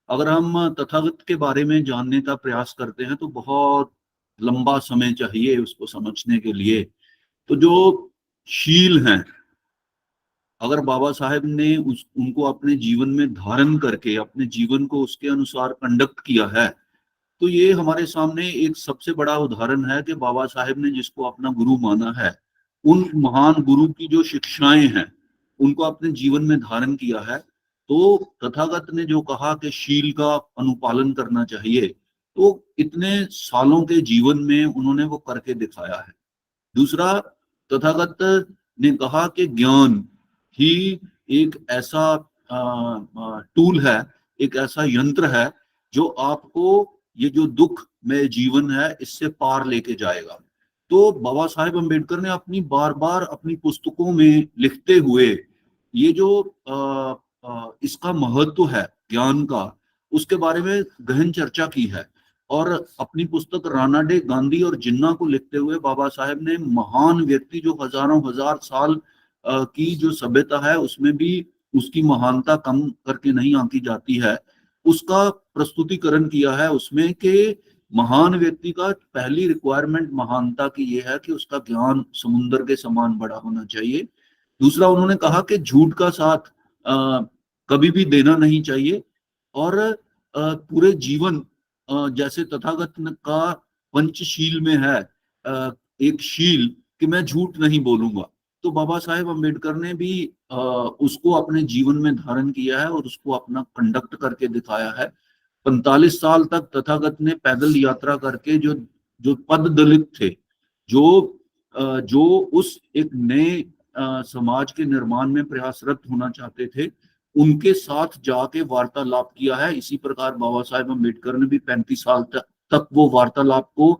अगर हम तथागत के बारे में जानने का प्रयास करते हैं तो बहुत लंबा समय चाहिए उसको समझने के लिए। तो जो शील हैं, अगर बाबा साहेब ने उनको अपने जीवन में धारण करके अपने जीवन को उसके अनुसार कंडक्ट किया है, तो ये हमारे सामने एक सबसे बड़ा उदाहरण है कि बाबा साहेब ने जिसको अपना गुरु माना है, उन महान गुरु की जो शिक्षाएं हैं उनको अपने जीवन में धारण किया है। तो तथागत ने जो कहा कि शील का अनुपालन करना चाहिए, तो इतने सालों के जीवन में उन्होंने वो करके दिखाया है। दूसरा, तथागत ने कहा कि ज्ञान ही एक ऐसा टूल है, एक ऐसा यंत्र है जो आपको ये जो दुख में जीवन है इससे पार लेके जाएगा। तो बाबा साहेब अम्बेडकर ने अपनी बार बार अपनी पुस्तकों में लिखते हुए ये जो इसका महत्व है ज्ञान का, उसके बारे में गहन चर्चा की है। और अपनी पुस्तक राणा डे, गांधी और जिन्ना को लिखते हुए बाबा साहेब ने महान व्यक्ति जो हजारों हजार साल की जो सभ्यता है उसमें भी उसकी महानता कम करके नहीं आंकी जाती है, उसका प्रस्तुतिकरण किया है उसमें कि महान व्यक्ति का पहली रिक्वायरमेंट महानता की ये है कि उसका ज्ञान समुद्र के समान बड़ा होना चाहिए। दूसरा, उन्होंने कहा कि झूठ का साथ कभी भी देना नहीं चाहिए। और पूरे जीवन, जैसे तथागत का पंचशील में है एक शील कि मैं झूठ नहीं बोलूंगा, तो बाबा साहेब अम्बेडकर ने भी उसको अपने जीवन में धारण किया है और उसको अपना कंडक्ट करके दिखाया है। 45 साल तक तथागत ने पैदल यात्रा करके जो जो पद दलित थे, जो उस एक नए समाज के निर्माण में प्रयासरत होना चाहते थे, उनके साथ जाके वार्तालाप किया है। इसी प्रकार बाबा साहेब अम्बेडकर ने भी 35 साल तक वो वार्तालाप को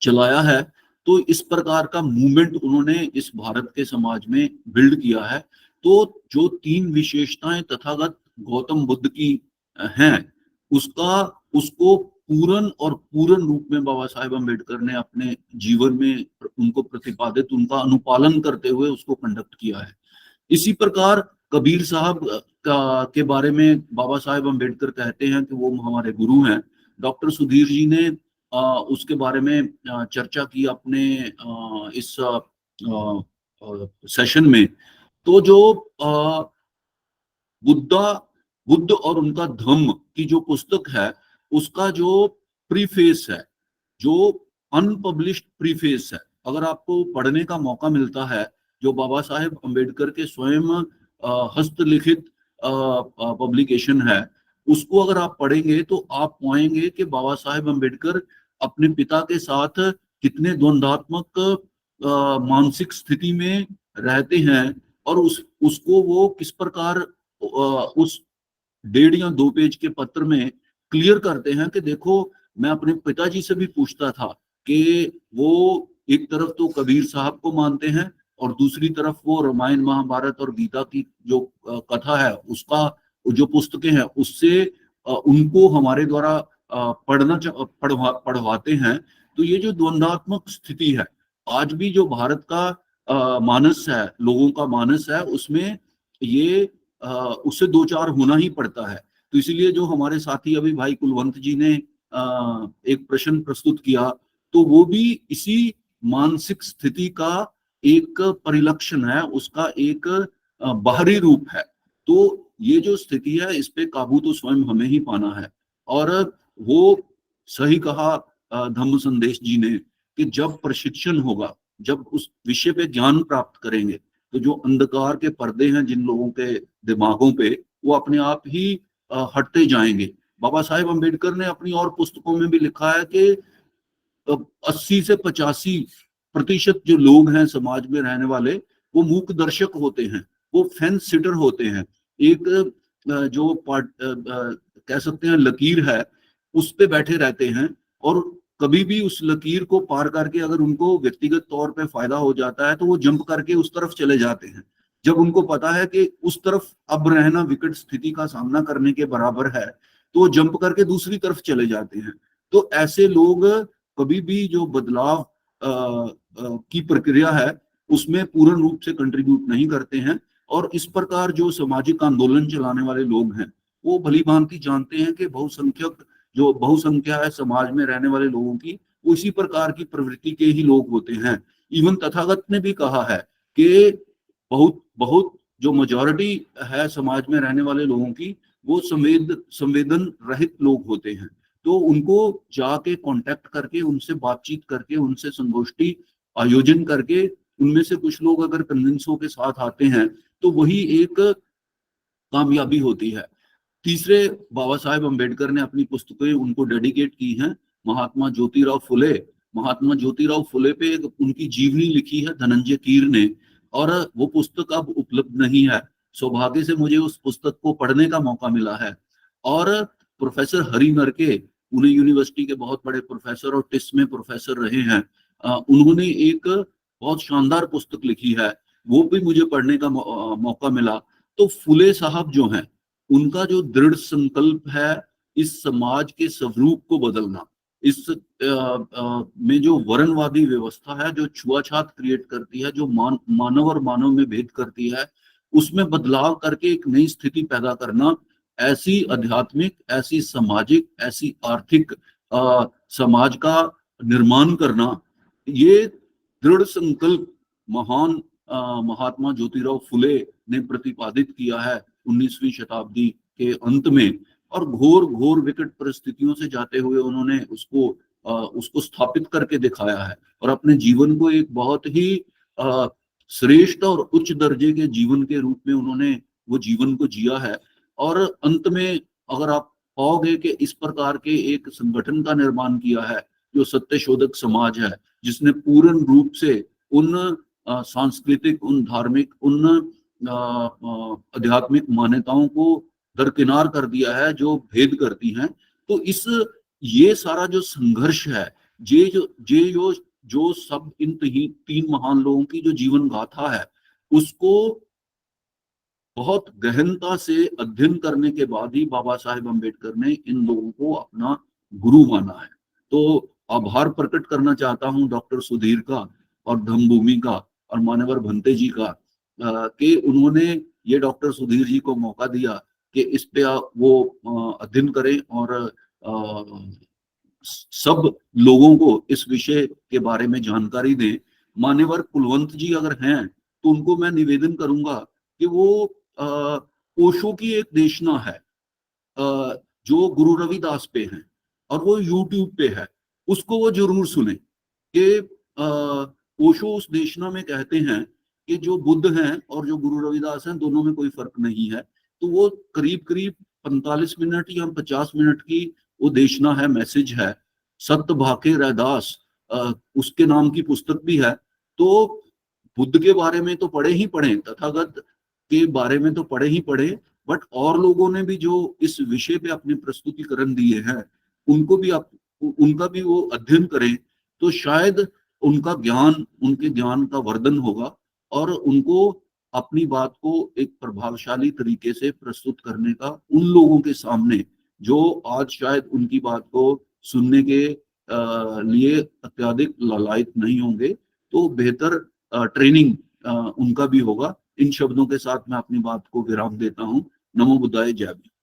चलाया है। तो इस प्रकार का मूवमेंट उन्होंने इस भारत के समाज में बिल्ड किया है। तो जो तीन विशेषताएं तथागत गौतम बुद्ध की हैं, उसको पूर्ण और पूर्ण रूप में बाबा साहेब अम्बेडकर ने अपने जीवन में उनको प्रतिपादित, उनका अनुपालन करते हुए उसको कंडक्ट किया है। इसी प्रकार कबीर साहब के बारे में बाबा साहेब अम्बेडकर कहते हैं कि वो हमारे गुरु हैं। डॉक्टर सुधीर जी ने उसके बारे में चर्चा की अपने इस सेशन में। तो जो बुद्धा बुद्ध और उनका धम्म की जो पुस्तक है उसका जो प्रीफेस है, जो अनपब्लिश्ड प्रीफेस है, अगर आपको पढ़ने का मौका मिलता है, जो बाबा साहेब अम्बेडकर के स्वयं हस्तलिखित पब्लिकेशन है, उसको अगर आप पढ़ेंगे तो आप पाएंगे कि बाबा साहेब अम्बेडकर अपने पिता के साथ कितने द्वंद्वात्मक मानसिक स्थिति में रहते हैं, और उसको वो किस प्रकार उस 1.5 या 2 पेज के पत्र में क्लियर करते हैं कि देखो, मैं अपने पिताजी से भी पूछता था कि वो एक तरफ तो कबीर साहब को मानते हैं और दूसरी तरफ वो रामायण महाभारत और गीता की जो कथा है उसका जो पुस्तकें हैं उससे उनको हमारे द्वारा पढ़वाते हैं। तो ये जो द्वंद्वात्मक स्थिति है, आज भी जो भारत का मानस है, लोगों का मानस है, उसमें ये उससे दो चार होना ही पड़ता है। तो इसीलिए जो हमारे साथी अभी भाई कुलवंत जी ने एक प्रश्न प्रस्तुत किया, तो वो भी इसी मानसिक स्थिति का एक परिलक्षण है, उसका एक बाहरी रूप है। तो ये जो स्थिति है इस पे काबू तो स्वयं हमें ही पाना है। और वो सही कहा धम्म संदेश जी ने कि जब प्रशिक्षण होगा, जब उस विषय पे ज्ञान प्राप्त करेंगे, तो जो अंधकार के पर्दे हैं जिन लोगों के दिमागों पे, वो अपने आप ही हटते जाएंगे। बाबा साहेब अम्बेडकर ने अपनी और पुस्तकों में भी लिखा है कि 80 से 85% जो लोग हैं समाज में रहने वाले, वो मूक दर्शक होते हैं, वो फेंस सिटर होते हैं। एक जो कह सकते हैं लकीर है, उस पे बैठे रहते हैं, और कभी भी उस लकीर को पार करके अगर उनको व्यक्तिगत तौर पे फायदा हो जाता है तो वो जंप करके उस तरफ चले जाते हैं। जब उनको पता है कि उस तरफ अब रहना विकट स्थिति का सामना करने के बराबर है, तो वो जंप करके दूसरी तरफ चले जाते हैं। तो ऐसे लोग कभी भी जो बदलाव की प्रक्रिया है उसमें पूर्ण रूप से कंट्रीब्यूट नहीं करते हैं। और इस प्रकार जो सामाजिक आंदोलन चलाने वाले लोग हैं, वो भली भांति जानते हैं कि जो बहुसंख्या है समाज में रहने वाले लोगों की, वो इसी प्रकार की प्रवृत्ति के ही लोग होते हैं। इवन तथागत ने भी कहा है कि बहुत बहुत जो मेजॉरिटी है समाज में रहने वाले लोगों की, वो संवेदन रहित लोग होते हैं। तो उनको जाके कांटेक्ट करके, उनसे बातचीत करके, उनसे संगोष्ठी आयोजन करके, उनमें से कुछ लोग अगर कन्विंस के साथ आते हैं तो वही एक कामयाबी होती है। तीसरे, बाबा साहेब अम्बेडकर ने अपनी पुस्तकें उनको डेडिकेट की हैं महात्मा ज्योतिराव फुले। महात्मा ज्योतिराव फुले पे एक उनकी जीवनी लिखी है धनंजय कीर ने, और वो पुस्तक अब उपलब्ध नहीं है। सौभाग्य से मुझे उस पुस्तक को पढ़ने का मौका मिला है। और प्रोफेसर हरि नरके, पुणे यूनिवर्सिटी के बहुत बड़े प्रोफेसर और टिस में प्रोफेसर रहे हैं, उन्होंने एक बहुत शानदार पुस्तक लिखी है, वो भी मुझे पढ़ने का मौका मिला। तो फुले साहब जो हैं, उनका जो दृढ़ संकल्प है इस समाज के स्वरूप को बदलना, इस में जो वर्णवादी व्यवस्था है, जो छुआछात क्रिएट करती है, जो मानव और मानव में भेद करती है, उसमें बदलाव करके एक नई स्थिति पैदा करना, ऐसी आध्यात्मिक, ऐसी सामाजिक, ऐसी आर्थिक समाज का निर्माण करना, ये दृढ़ संकल्प महान महात्मा ज्योतिराव फुले ने प्रतिपादित किया है 19वीं शताब्दी के अंत में। और घोर घोर विकट परिस्थितियों से जाते हुए उन्होंने उसको स्थापित करके दिखाया है, और अपने जीवन को एक बहुत ही श्रेष्ठ और उच्च दर्जे के जीवन के रूप में उन्होंने वो जीवन को जिया है। और अंत में अगर आप पाओगे कि इस प्रकार के एक संगठन का निर्माण किया है जो सत्य शोधक समाज है, जिसने पूर्ण रूप से उन सांस्कृतिक, उन धार्मिक, उन आध्यात्मिक मान्यताओं को दरकिनार कर दिया है जो भेद करती हैं। तो ये सारा जो संघर्ष है, जो सब इन तीन महान लोगों की जो जीवन गाथा है, उसको बहुत गहनता से अध्ययन करने के बाद ही बाबा साहेब अम्बेडकर ने इन लोगों को अपना गुरु माना है। तो आभार प्रकट करना चाहता हूं डॉक्टर सुधीर का और धम्मभूमि का और मान्यवर भंते जी का, कि उन्होंने ये डॉक्टर सुधीर जी को मौका दिया कि इस पे वो अध्ययन करें और सब लोगों को इस विषय के बारे में जानकारी दें। मान्यवर कुलवंत जी अगर हैं तो उनको मैं निवेदन करूंगा कि वो ओशो की एक देशना है, जो गुरु रविदास पे है और वो यूट्यूब पे है, उसको वो जरूर सुने। कि ओशो उस देशना में कहते हैं कि जो बुद्ध हैं और जो गुरु रविदास हैं दोनों में कोई फर्क नहीं है। तो वो करीब करीब 45 मिनट या 50 मिनट की वो देशना है, मैसेज है। सत्य भाके रैदास उसके नाम की पुस्तक भी है। तो बुद्ध के बारे में तो पढ़े ही पढ़े, तथागत के बारे में तो पढ़े ही पढ़े, बट और लोगों ने भी जो इस विषय पे अपने प्रस्तुतिकरण दिए हैं उनको भी आप उनका भी वो अध्ययन करें, तो शायद उनके ज्ञान का वर्धन होगा और उनको अपनी बात को एक प्रभावशाली तरीके से प्रस्तुत करने का उन लोगों के सामने जो आज शायद उनकी बात को सुनने के लिए अत्यधिक लालायित नहीं होंगे, तो बेहतर ट्रेनिंग उनका भी होगा। इन शब्दों के साथ मैं अपनी बात को विराम देता हूँ। नमो बुद्धाय, जय भीम।